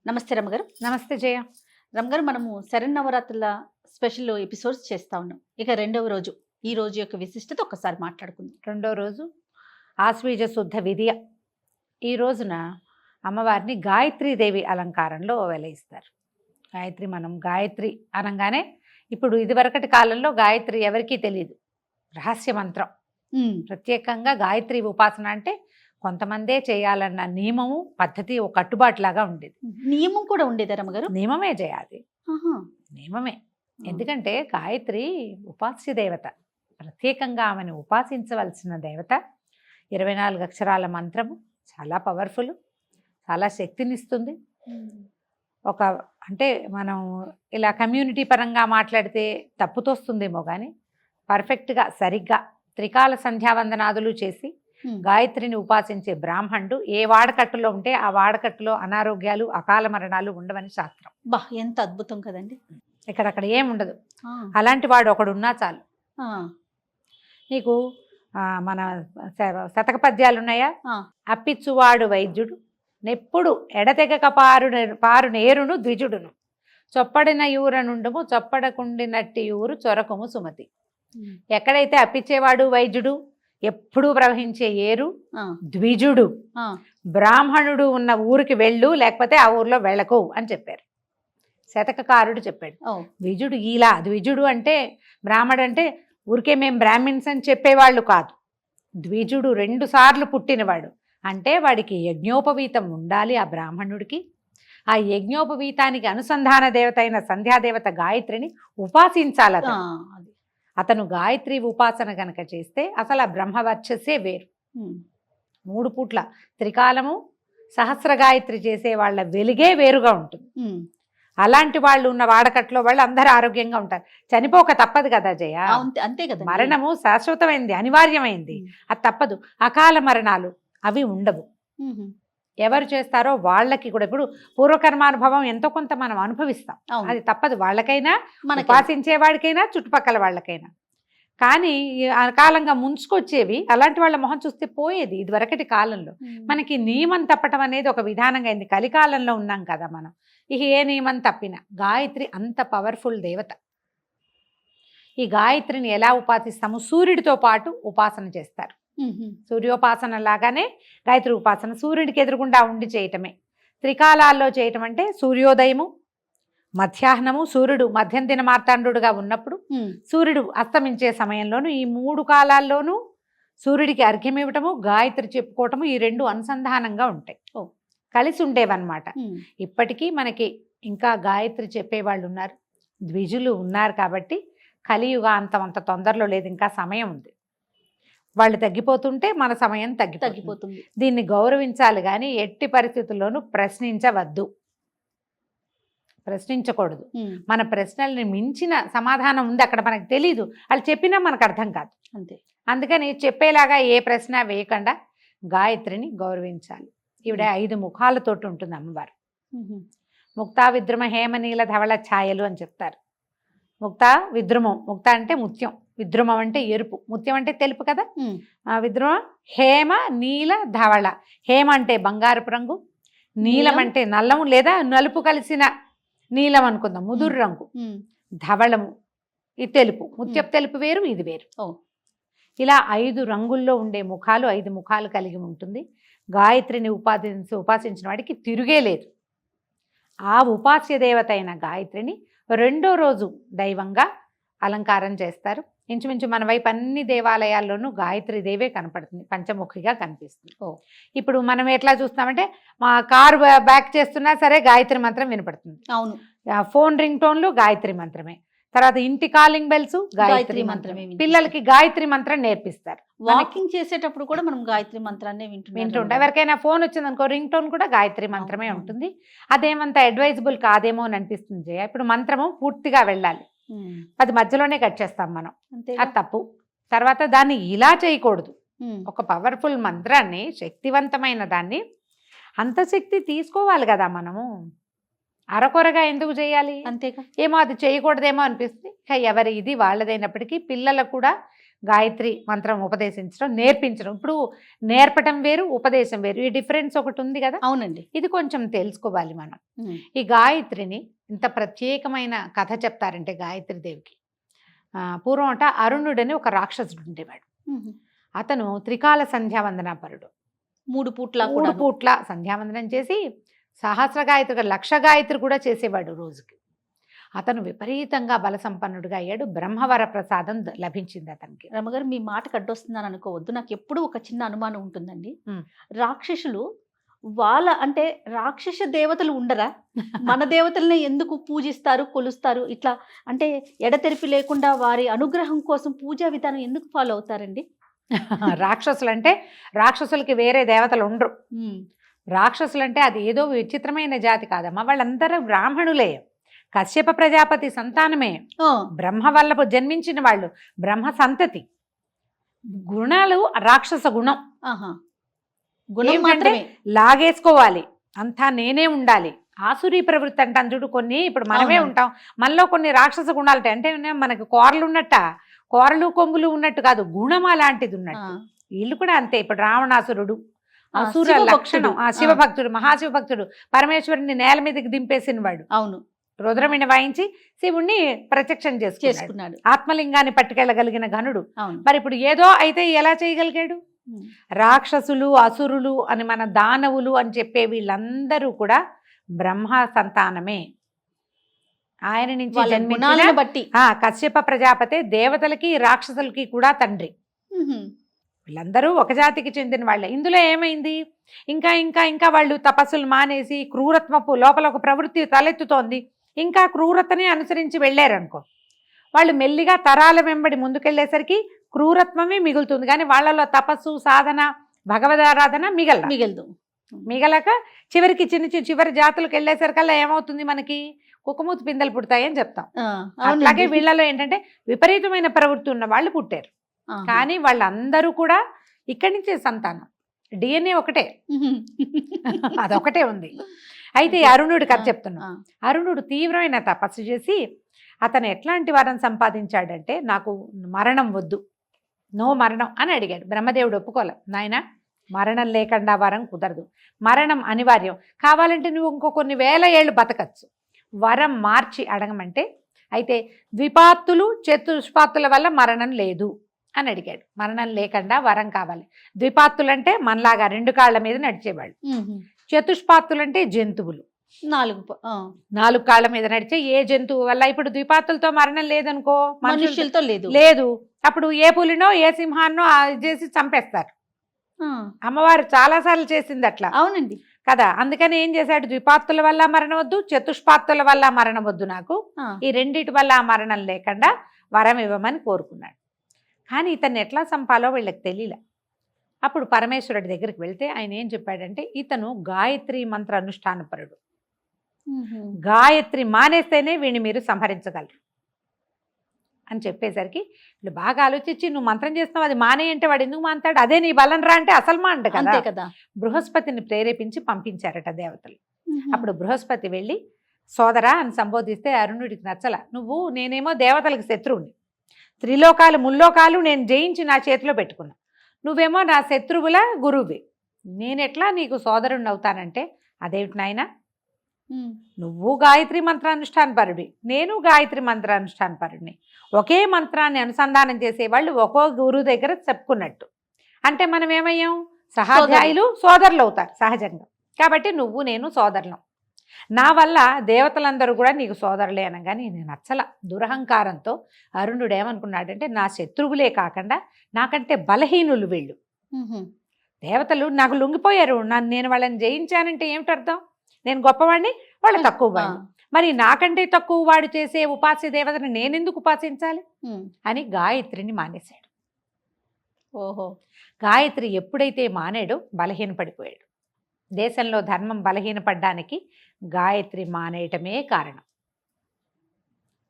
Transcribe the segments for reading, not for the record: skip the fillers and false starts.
నమస్తే రమ్మగారు. నమస్తే జయ. రమ్మగారు, మనము శరన్నవరాత్రుల స్పెషల్ ఎపిసోడ్స్ చేస్తా ఉన్నాం. ఇక రెండవ రోజు, ఈ రోజు యొక్క విశిష్టత ఒక్కసారి మాట్లాడుకుందాం. రెండో రోజు ఆశ్వీజ శుద్ధ విధియ. ఈ రోజున అమ్మవారిని గాయత్రీదేవి అలంకారంలో వెలయిస్తారు. మనం గాయత్రి అనగానే ఇప్పుడు ఇదివరకటి కాలంలో గాయత్రి ఎవరికీ తెలియదు, రహస్య మంత్రం. ప్రత్యేకంగా గాయత్రి ఉపాసన అంటే కొంతమందే చేయాలన్న నియమము పద్ధతి ఒక కట్టుబాటులాగా ఉండేది. నియమం కూడా ఉండేదా రమ్మగారు? నియమమే చేయాలి, నియమమే. ఎందుకంటే గాయత్రి ఉపాస్య దేవత, ప్రత్యేకంగా ఆమెను ఉపాసించవలసిన దేవత. 24 అక్షరాల మంత్రము చాలా పవర్ఫుల్, చాలా శక్తినిస్తుంది. అంటే మనం ఇలా కమ్యూనిటీ పరంగా మాట్లాడితే తప్పుతోస్తుందేమో కానీ పర్ఫెక్ట్గా సరిగ్గా త్రికాల సంధ్యావందనాదులు చేసి గాయత్రిని ఉపాసించే బ్రాహ్మణుడు ఏ వాడకట్టులో ఉంటే ఆ వాడకట్టులో అనారోగ్యాలు అకాల మరణాలు ఉండవని శాస్త్రం. ఎంత అద్భుతం కదండి. ఇక్కడక్కడ ఏముండదు. అలాంటి వాడు ఒకడు ఉన్నా చాలు. నీకు మన శతక పద్యాలు ఉన్నాయా? అప్పిచ్చువాడు వైద్యుడు, నెప్పుడు ఎడతెగక పారు నేరును ద్విజుడును, చొప్పడిన యూరనుండము చొప్పడకుండినట్టి యూరు చొరకము సుమతి. ఎక్కడైతే అప్పిచ్చేవాడు వైద్యుడు, ఎప్పుడూ ప్రవహించే ఏరు ద్విజుడు, బ్రాహ్మణుడు ఉన్న ఊరికి వెళ్ళు, లేకపోతే ఆ ఊర్లో వెళ్ళకు అని చెప్పారు. శతకకారుడు చెప్పాడు. ద్విజుడు ఇలా, ద్విజుడు అంటే బ్రాహ్మడు అంటే ఊరికే మేము బ్రాహ్మిన్స్ అని చెప్పేవాళ్ళు కాదు. ద్విజుడు 2 సార్లు పుట్టినవాడు అంటే వాడికి యజ్ఞోపవీతం ఉండాలి. ఆ బ్రాహ్మణుడికి ఆ యజ్ఞోపవీతానికి అనుసంధాన దేవత అయిన సంధ్యాదేవత గాయత్రిని ఉపాసించాలి. అతను గాయత్రి ఉపాసన గనక చేస్తే అసలు ఆ బ్రహ్మవర్చస్సే వేరు. 3 పూట్ల త్రికాలము సహస్ర గాయత్రి చేసే వాళ్ళ వెలుగే వేరుగా ఉంటుంది. అలాంటి వాళ్ళు ఉన్న వాడకట్లో వాళ్ళు అందరూ ఆరోగ్యంగా ఉంటారు. చనిపోక తప్పదు కదా జయ, అంతే కదా. మరణము శాశ్వతమైంది, అనివార్యమైంది, అది తప్పదు. అకాల మరణాలు అవి ఉండవు. ఎవరు చేస్తారో వాళ్ళకి కూడా ఇప్పుడు పూర్వకర్మానుభవం ఎంతో కొంత మనం అనుభవిస్తాం, అది తప్పదు. వాళ్ళకైనా ఉపాసించే వాడికైనా చుట్టుపక్కల వాళ్ళకైనా. కానీ అకాలంగా ముంచుకొచ్చేవి అలాంటి వాళ్ళ మొహం చూస్తే పోయేది ఇదివరకటి కాలంలో. మనకి నియమం తప్పటం అనేది ఒక విధానంగా అయింది. కలికాలంలో ఉన్నాం కదా మనం. ఇక ఏ నియమం తప్పినా గాయత్రి అంత పవర్ఫుల్ దేవత. ఈ గాయత్రిని ఎలా ఉపాసిస్తాము? సూర్యుడితో పాటు ఉపాసన చేస్తారు. సూర్యోపాసన లాగానే గాయత్రి ఉపాసన సూర్యుడికి ఎదురుగుండా ఉండి చేయటమే. త్రికాలాల్లో చేయటం అంటే సూర్యోదయము, మధ్యాహ్నము, సూర్యుడు మధ్యం దిన మార్తాండుగా ఉన్నప్పుడు, సూర్యుడు అస్తమించే సమయంలోను, ఈ 3 కాలాల్లోనూ సూర్యుడికి అర్ఘ్యం ఇవ్వటము, గాయత్రి చెప్పుకోవటము, ఈ 2 అనుసంధానంగా ఉంటాయి, కలిసి ఉండేవన్నమాట. ఇప్పటికీ మనకి ఇంకా గాయత్రి చెప్పేవాళ్ళు ఉన్నారు, ద్విజులు ఉన్నారు. కాబట్టి కలియుగాంతం అంత తొందరలో లేదు, ఇంకా సమయం ఉంది. వాళ్ళు తగ్గిపోతుంటే మన సమయం తగ్గిపోతుంది. దీన్ని గౌరవించాలి కానీ ఎట్టి పరిస్థితుల్లోనూ ప్రశ్నించవద్దు, ప్రశ్నించకూడదు. మన ప్రశ్నల్ని మించిన సమాధానం ఉంది అక్కడ, మనకు తెలీదు, వాళ్ళు చెప్పినా మనకు అర్థం కాదు. అంతే. అందుకని చెప్పేలాగా ఏ ప్రశ్న వేయకుండా గాయత్రిని గౌరవించాలి. ఈవిడ 5 ముఖాలతోటి ఉంటుంది అమ్మవారు. ముక్తా విద్రుమ హేమనీల ధవళ ఛాయలు అని చెప్తారు. ముక్త విద్రుమం, ముక్త అంటే ముత్యం, విద్రుమం అంటే ఎరుపు, ముత్యం అంటే తెలుపు కదా. విద్రుమం హేమ నీల ధవళ. హేమ అంటే బంగారపు రంగు, నీలం అంటే నల్లము లేదా నలుపు కలిసిన నీలం అనుకుందాం, ముదురు రంగు. ధవళము ఈ తెలుపు, ముత్యపు తెలుపు వేరు, ఇది వేరు. ఇలా 5 రంగుల్లో ఉండే ముఖాలు, 5 ముఖాలు కలిగి ఉంటుంది. గాయత్రిని ఉపాసించిన వాడికి తిరుగే లేదు. ఆ ఉపాస్య దేవత అయిన గాయత్రిని రెండో రోజు దైవంగా అలంకారం చేస్తారు. ఇంచుమించు మన వైపు అన్ని దేవాలయాల్లోనూ గాయత్రి దేవే కనపడుతుంది, పంచముఖిగా కనిపిస్తుంది. ఇప్పుడు మనం ఎట్లా చూస్తామంటే మా కారు బ్యాక్ చేస్తున్నా సరే గాయత్రి మంత్రం వినపడుతుంది. అవును. ఫోన్ రింగ్ టోన్లు గాయత్రి మంత్రమే. తర్వాత ఇంటి కాలింగ్ బెల్స్ గాయత్రి మంత్రమే. పిల్లలకి గాయత్రి మంత్రం నేర్పిస్తారు. వాకింగ్ చేసేటప్పుడు కూడా మనం గాయత్రి మంత్రాన్ని వింటుంటాం. ఎవరికైనా ఫోన్ వచ్చిందనుకో రింగ్ టోన్ కూడా గాయత్రి మంత్రమే ఉంటుంది. అదేమంత అడ్వైజబుల్ కాదేమో అని అనిపిస్తుంది జయ. ఇప్పుడు మంత్రము పూర్తిగా వెళ్ళాలి, అది మధ్యలోనే కట్ చేస్తాం మనం, అది తప్పు. తర్వాత దాన్ని ఇలా చేయకూడదు. ఒక పవర్ఫుల్ మంత్రాన్ని, శక్తివంతమైన దాన్ని, అంత శక్తి తీసుకోవాలి కదా మనము. అరకొరగా ఎందుకు చేయాలి? అంతేగా. ఏమో అది చేయకూడదేమో అనిపిస్తుంది. ఎవరి ఇది వాళ్ళదైనప్పటికీ పిల్లలకు కూడా గాయత్రి మంత్రం ఉపదేశించడం, నేర్పించడం. ఇప్పుడు నేర్పటం వేరు, ఉపదేశం వేరు. ఈ డిఫరెన్స్ ఒకటి ఉంది కదా. అవునండి. ఇది కొంచెం తెలుసుకోవాలి మనం. ఈ గాయత్రిని ఇంత ప్రత్యేకమైన కథ చెప్తారంటే గాయత్రి దేవికి, పూర్వం అంట అరుణుడని ఒక రాక్షసుడు ఉండేవాడు. అతను త్రికాల సంధ్యావందనాపరుడు. 3 పూట్ల 3 పూట్ల సంధ్యావందనం చేసి సహస్ర గాయత్రి, 1,00,000 గాయత్రి కూడా చేసేవాడు రోజుకి. అతను విపరీతంగా బల సంపన్నుడిగా అయ్యాడు. బ్రహ్మవర ప్రసాదం లభించింది అతనికి. రమగారు, మీ మాటకు అడ్డొస్తుందని అనుకోవద్దు. నాకు ఎప్పుడూ ఒక చిన్న అనుమానం ఉంటుందండి. రాక్షసులు అంటే రాక్షస దేవతలు ఉండరా? మన దేవతల్ని ఎందుకు పూజిస్తారు, కొలుస్తారు? ఇట్లా అంటే ఎడతెరిపి లేకుండా వారి అనుగ్రహం కోసం పూజా విధానం ఎందుకు ఫాలో అవుతారండి? రాక్షసులు అంటే రాక్షసులకి వేరే దేవతలు ఉండరు. రాక్షసులు అంటే అది ఏదో విచిత్రమైన జాతి కాదమ్మా. వాళ్ళందరూ బ్రాహ్మణులే, కశ్యప ప్రజాపతి సంతానమే, బ్రహ్మ వల్ల జన్మించిన వాళ్ళు, బ్రహ్మ సంతతి. గుణాలు రాక్షస గుణం. గుణం లాగేసుకోవాలి, అంతా నేనే ఉండాలి, ఆసురీ ప్రవృత్తి అంటాం చూడు. కొన్ని ఇప్పుడు మనమే ఉంటాం, మనలో కొన్ని రాక్షస గుణాలు ఉంటాయి. అంటే మనకి కూరలు ఉన్నట్ట, కూరలు కొమ్ములు ఉన్నట్టు కాదు, గుణం అలాంటిది ఉన్నట్టు. వీళ్ళు కూడా అంతే. ఇప్పుడు రావణాసురుడు అసుర లక్షణం, శివభక్తుడు, మహాశివభక్తుడు, పరమేశ్వరుని నేల మీదకి దింపేసిన వాడు. అవును, రుద్రమిని వాయించి శివుణ్ణి ప్రత్యక్షం చేసుకున్నాడు. ఆత్మలింగాన్ని పట్టుకెళ్ళగలిగిన ఘనుడు. మరి ఇప్పుడు ఏదో అయితే ఎలా చేయగలిగాడు? రాక్షసులు, అసురులు అని, మన దానవులు అని చెప్పే వీళ్ళందరూ కూడా బ్రహ్మ సంతానమే. ఆయన నుంచి జన్మించిన బట్టి కశ్యప ప్రజాపతి దేవతలకి రాక్షసులకి కూడా తండ్రి. వీళ్ళందరూ ఒక జాతికి చెందిన వాళ్ళే. ఇందులో ఏమైంది? ఇంకా ఇంకా ఇంకా వాళ్ళు తపస్సులు మానేసి క్రూరత్వపు లోపల ఒక ప్రవృత్తి తలెత్తుతోంది. ఇంకా క్రూరతని అనుసరించి వెళ్ళారనుకో, వాళ్ళు మెల్లిగా తరాల వెంబడి ముందుకెళ్లేసరికి క్రూరత్వమే మిగులుతుంది. కానీ వాళ్ళలో తపస్సు, సాధన, భగవదారాధన మిగలదు. మిగలక చివరికి చివరి జాతులకు వెళ్ళేసరికల్లా ఏమవుతుంది? మనకి కుక్కమూతి పిందెలు పుడతాయని చెప్తాం. అట్లాగే వీళ్ళలో ఏంటంటే విపరీతమైన ప్రవృత్తి ఉన్న వాళ్ళు పుట్టారు. కానీ వాళ్ళందరూ కూడా ఇక్కడి నుంచే సంతానం. DNA ఒకటే, అదొకటే ఉంది. అయితే అరుణుడి కథ చెప్తున్నా. అరుణుడు తీవ్రమైన తపస్సు చేసి అతను ఎట్లాంటి వరం సంపాదించాడంటే, నాకు మరణం వద్దు, నో మరణం అని అడిగాడు. బ్రహ్మదేవుడు ఒప్పుకోలే. నాయన, మరణం లేకుండా వరం కుదరదు, మరణం అనివార్యం, కావాలంటే నువ్వు ఇంకో కొన్ని వేల ఏళ్ళు బతకచ్చు, వరం మార్చి అడగమంటే, అయితే ద్విపాత్తులు చతుష్పాత్తుల వల్ల మరణం లేదు అని అడిగాడు. మరణం లేకుండా వరం కావాలి. ద్విపాత్తులంటే మనలాగా 2 కాళ్ళ మీద నడిచేవాళ్ళు, చతుష్పాత్తులంటే జంతువులు, 4 కాళ్ళ మీద నడిచే ఏ జంతువు వల్ల. ఇప్పుడు ద్విపాత్తులతో మరణం లేదనుకో, మనుషులతో లేదు. అప్పుడు ఏ పులినో ఏ సింహాన్నో చేసి చంపేస్తారు. అమ్మవారు చాలాసార్లు చేసింది అట్లా. అవునండి కదా. అందుకని ఏం చేశాడు? ద్విపాత్తుల వల్ల మరణం వద్దు, చతుష్పాత్తుల వల్ల మరణం వద్దు, నాకు ఈ రెండిటి వల్ల మరణం లేకుండా వరం ఇవ్వమని కోరుకున్నాడు. కానీ ఇతన్ని ఎట్లా చంపాలో వీళ్ళకి తెలియలే. అప్పుడు పరమేశ్వరుడి దగ్గరికి వెళ్తే ఆయన ఏం చెప్పాడంటే, ఇతను గాయత్రి మంత్ర అనుష్ఠానపరుడు, గాయత్రి మానేస్తేనే వీడిని మీరు సంహరించగలరు అని చెప్పేసరికి వీళ్ళు బాగా ఆలోచించి, నువ్వు మంత్రం చేస్తున్నావు, అది మానే అంటే వాడు ఎందుకు మానతాడు, అదే నీ బలం రా అంటే అసలు మాంట కదా. బృహస్పతిని ప్రేరేపించి పంపించారట దేవతలు. అప్పుడు బృహస్పతి వెళ్ళి సోదరా అని సంబోధిస్తే అరుణుడికి నచ్చల. నేనేమో దేవతలకు శత్రువుని, త్రిలోకాలు ముల్లోకాలు నేను జయించి నా చేతిలో పెట్టుకున్నా, నువ్వేమో నా శత్రువుల గురువువి, నేనెట్లా నీకు సోదరుణ్ణి అవుతానంటే, అదేమిటి నాయన, నువ్వు గాయత్రి మంత్రానుష్ఠానపరుడి, నేను గాయత్రి మంత్రానుష్ఠానపరుడిని, ఒకే మంత్రాన్ని అనుసంధానం చేసేవాళ్ళు ఒక్కో గురువు దగ్గర చెప్పుకున్నట్టు. అంటే మనం ఏమయ్యాం? సహాధ్యాయులు, సోదరులు అవుతారు సహజంగా. కాబట్టి నువ్వు నేను సోదరులం, నా వల్ల దేవతలందరూ కూడా నీకు సోదరులే అనగానే నేను నచ్చల. దురహంకారంతో అరుణుడు ఏమనుకున్నాడంటే, నా శత్రువులే కాకుండా నాకంటే బలహీనులు వీళ్ళు, దేవతలు నాకు లొంగిపోయారు, నేను వాళ్ళని జయించానంటే ఏమిటి అర్థం? నేను గొప్పవాడిని, వాళ్ళు తక్కువ వాడిని, మరి నాకంటే తక్కువ వాడు చేసే ఉపాస్య దేవతను నేనెందుకు ఉపాసించాలి అని గాయత్రిని మానేశాడు. ఓహో. గాయత్రి ఎప్పుడైతే మానేడో బలహీనపడిపోయాడు. దేశంలో ధర్మం బలహీనపడ్డానికి గాయత్రి మానేయటమే కారణం.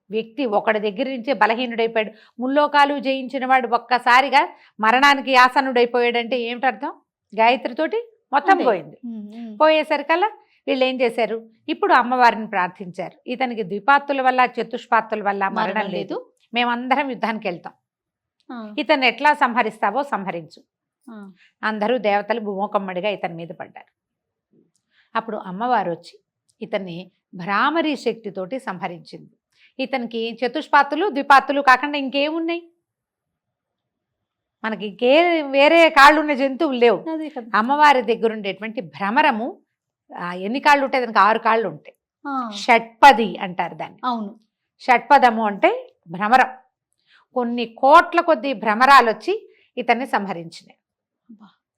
వ్యక్తి ఒకడి దగ్గర నుంచే బలహీనుడైపోయాడు. ముల్లోకాలు జయించిన వాడు ఒక్కసారిగా మరణానికి ఆసనుడైపోయాడంటే ఏమిటి అర్థం? గాయత్రితోటి మొత్తం పోయింది. పోయేసరికల్లా వీళ్ళు ఏం చేశారు? ఇప్పుడు అమ్మవారిని ప్రార్థించారు. ఇతనికి ద్విపాత్తుల వల్ల చతుష్పాత్తుల వల్ల మరణం లేదు, మేమందరం యుద్ధానికి వెళ్తాం ఇతన్ని ఎట్లా సంహరిస్తావో సంహరించు. అందరూ దేవతలు భూమోకమ్మడిగా ఇతని మీద పడ్డారు. అప్పుడు అమ్మవారు వచ్చి ఇతన్ని భ్రామరీ శక్తితోటి సంహరించింది. ఇతనికి చతుష్పాతులు ద్విపాతులు కాకుండా ఇంకేమున్నాయి, మనకి వేరే కాళ్ళు ఉన్న జంతువులు లేవు. అమ్మవారి దగ్గర ఉండేటువంటి భ్రమరము ఎన్ని కాళ్ళు ఉంటాయి, దానికి 6 కాళ్ళు ఉంటాయి. షట్పది అంటారు దాన్ని. అవును, షట్పదము అంటే భ్రమరం. కొన్ని కోట్ల కొద్ది భ్రమరాలు వచ్చి ఇతన్ని సంహరించినాయి.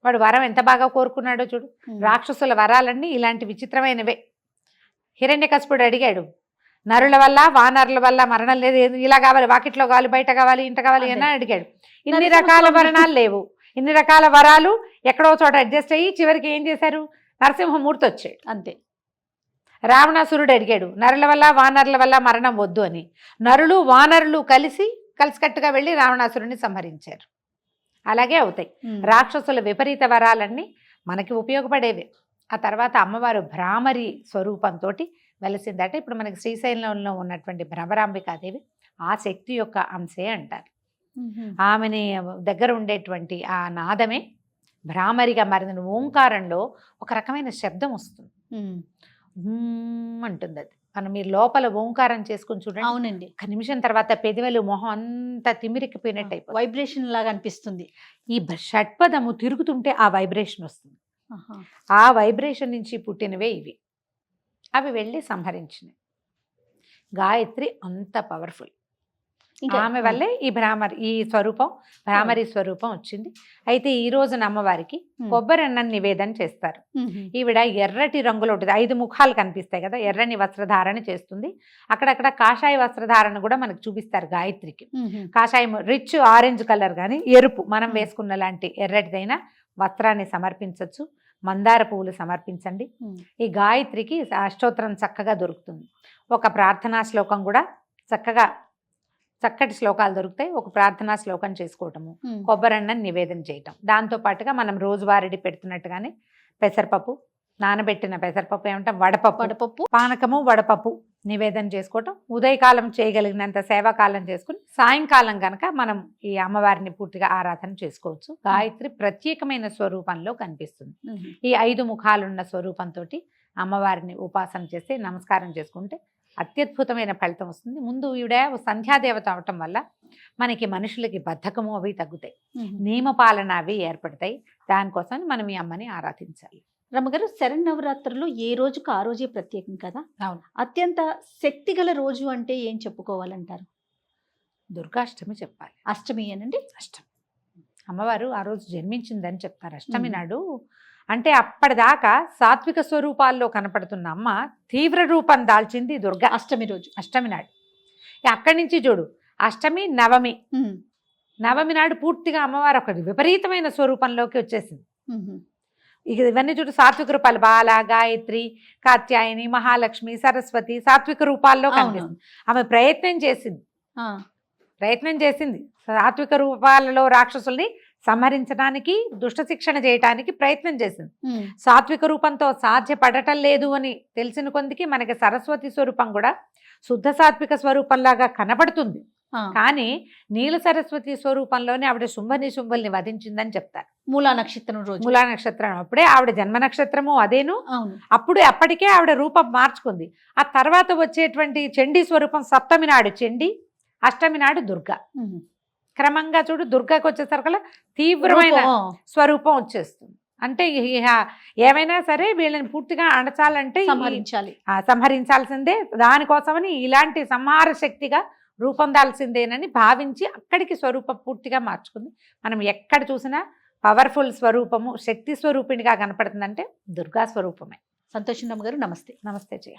వాడు వరం ఎంత బాగా కోరుకున్నాడో చూడు. రాక్షసుల వరాలన్నీ ఇలాంటి విచిత్రమైనవే. హిరణ్యకశిపుడు అడిగాడు, నరుల వల్ల వానరుల వల్ల మరణం లేదు, ఇలా కావాలి, వాకిట్లో కావాలి, బయట కావాలి, ఇంట కావాలి అని అడిగాడు. ఇన్ని రకాల వరణాలు లేవు, ఇన్ని రకాల వరాలు ఎక్కడో చోట అడ్జస్ట్ అయ్యి చివరికి ఏం చేశారు, నరసింహమూర్తి వచ్చాడు. అంతే. రావణాసురుడు అడిగాడు, నరుల వల్ల వానరుల వల్ల మరణం వద్దు అని. నరులు వానరులు కలిసికట్టుగా వెళ్ళి రావణాసురుడిని సంహరించారు. అలాగే అవుతాయి రాక్షసుల విపరీత వరాలన్నీ మనకి ఉపయోగపడేవి. ఆ తర్వాత అమ్మవారు భ్రామరి స్వరూపంతో వెలసిందట. ఇప్పుడు మనకి శ్రీశైలంలో ఉన్నటువంటి భ్రమరాంబికాదేవి ఆ శక్తి యొక్క అంశే అంటారు. ఆమెని దగ్గర ఉండేటువంటి ఆ నాదమే భ్రామరిగా మారిన ఓంకారంలో ఒక రకమైన శబ్దం వస్తుంది, అంటుంది. అది మనం మీరు లోపల ఓంకారం చేసుకుని చూడండి. అవునండి. ఒక నిమిషం తర్వాత పెదవులు మొహం అంతా తిమిరికిపోయినట్టు అయిపోయి వైబ్రేషన్ లాగా అనిపిస్తుంది. ఈ షట్పదము తిరుగుతుంటే ఆ వైబ్రేషన్ వస్తుంది. ఆ వైబ్రేషన్ నుంచి పుట్టినవే ఇవి. అవి వెళ్ళి సంహరించినవి. గాయత్రి అంత పవర్ఫుల్. ఆమె వల్లే ఈ స్వరూపం భ్రామరి స్వరూపం వచ్చింది. అయితే ఈ రోజున అమ్మవారికి కొబ్బరి అన్నం నివేదన చేస్తారు. ఈవిడ ఎర్రటి రంగులో ఉంటుంది, 5 ముఖాలు కనిపిస్తాయి కదా, ఎర్రని వస్త్రధారణ చేస్తుంది. అక్కడక్కడ కాషాయ వస్త్రధారణ కూడా మనకు చూపిస్తారు గాయత్రికి. కాషాయం రిచ్ ఆరెంజ్ కలర్ కానీ ఎరుపు మనం వేసుకున్న లాంటి ఎర్రటిదైనా వస్త్రాన్ని సమర్పించవచ్చు. మందార పువ్వులు సమర్పించండి. ఈ గాయత్రికి అష్టోత్తరం చక్కగా దొరుకుతుంది. ఒక ప్రార్థనా శ్లోకం కూడా చక్కటి శ్లోకాలు దొరుకుతాయి. ఒక ప్రార్థనా శ్లోకం చేసుకోవటము, కొబ్బరన్నం నివేదన చేయటం. దాంతో పాటుగా మనం రోజువారీ పెడుతున్నట్టుగానే పెసరపప్పు, నానబెట్టిన పెసరపప్పు ఏమంటాం, వడపప్పు, పానకము, వడపప్పు నివేదన చేసుకోవటం. ఉదయకాలం చేయగలిగినంత సేవాకాలం చేసుకుని సాయంకాలం కనుక మనం ఈ అమ్మవారిని పూర్తిగా ఆరాధన చేసుకోవచ్చు. గాయత్రి ప్రత్యేకమైన స్వరూపంలో కనిపిస్తుంది. ఈ 5 ముఖాలున్న స్వరూపంతో అమ్మవారిని ఉపాసన చేసి నమస్కారం చేసుకుంటే అత్యద్భుతమైన ఫలితం వస్తుంది. ముందు ఈవిడ సంధ్యాదేవత అవటం వల్ల మనకి మనుషులకి బద్ధకము అవి తగ్గుతాయి, నియమపాలన అవి ఏర్పడతాయి. దానికోసం మనం ఈ అమ్మని ఆరాధించాలి. రమ్మగారు, శరన్నవరాత్రులు ఏ రోజుకు ఆ రోజే ప్రత్యేకం కదా. అవును. అత్యంత శక్తిగల రోజు అంటే ఏం చెప్పుకోవాలంటారు? దుర్గాష్టమి చెప్పాలి. అష్టమి అనండి. అష్టమి అమ్మవారు ఆ రోజు జన్మించిందని చెప్తారు. అష్టమి నాడు అంటే అప్పటిదాకా సాత్విక స్వరూపాల్లో కనపడుతున్న అమ్మ తీవ్ర రూపం దాల్చింది దుర్గా అష్టమి రోజు, అష్టమి నాడు. అక్కడి నుంచి చూడు, అష్టమి నవమి నాడు పూర్తిగా అమ్మవారు ఒక విపరీతమైన స్వరూపంలోకి వచ్చేసింది. ఇక ఇవన్నీ చూడు, సాత్విక రూపాలు బాల, గాయత్రి, కాత్యాయని, మహాలక్ష్మి, సరస్వతి సాత్విక రూపాల్లో కనిపిస్తుంది. ఆమె ప్రయత్నం చేసింది సాత్విక రూపాలలో రాక్షసుల్ని సంహరించడానికి, దుష్ట శిక్షణ చేయటానికి ప్రయత్నం చేసింది. సాత్విక రూపంతో సాధ్యపడటం లేదు అని తెలిసిన కొందికి మనకి సరస్వతి స్వరూపం కూడా శుద్ధ సాత్విక స్వరూపంలాగా కనబడుతుంది. కానీ నీల సరస్వతి స్వరూపంలోనే ఆవిడ శుంభుల్ని వధించిందని చెప్తారు. మూలా నక్షత్రం అప్పుడే ఆవిడ జన్మ నక్షత్రము అదేను. అప్పటికే ఆవిడ రూపం మార్చుకుంది. ఆ తర్వాత వచ్చేటువంటి చండీ స్వరూపం సప్తమి నాడు చండీ, అష్టమి నాడు దుర్గా. క్రమంగా చూడు, దుర్గాకి వచ్చేసరికల్లా తీవ్రమైన స్వరూపం వచ్చేస్తుంది. అంటే ఏమైనా సరే వీళ్ళని పూర్తిగా అణచాలంటే సంహరించాల్సిందే. దానికోసమని ఇలాంటి సంహార శక్తిగా రూపొందాల్సిందేనని భావించి అక్కడికి స్వరూపం పూర్తిగా మార్చుకుంది. మనం ఎక్కడ చూసినా పవర్ఫుల్ స్వరూపము, శక్తి స్వరూపిణిగా కనపడుతుందంటే దుర్గా స్వరూపమే. సంతోషం గారు, నమస్తే. నమస్తే జయ.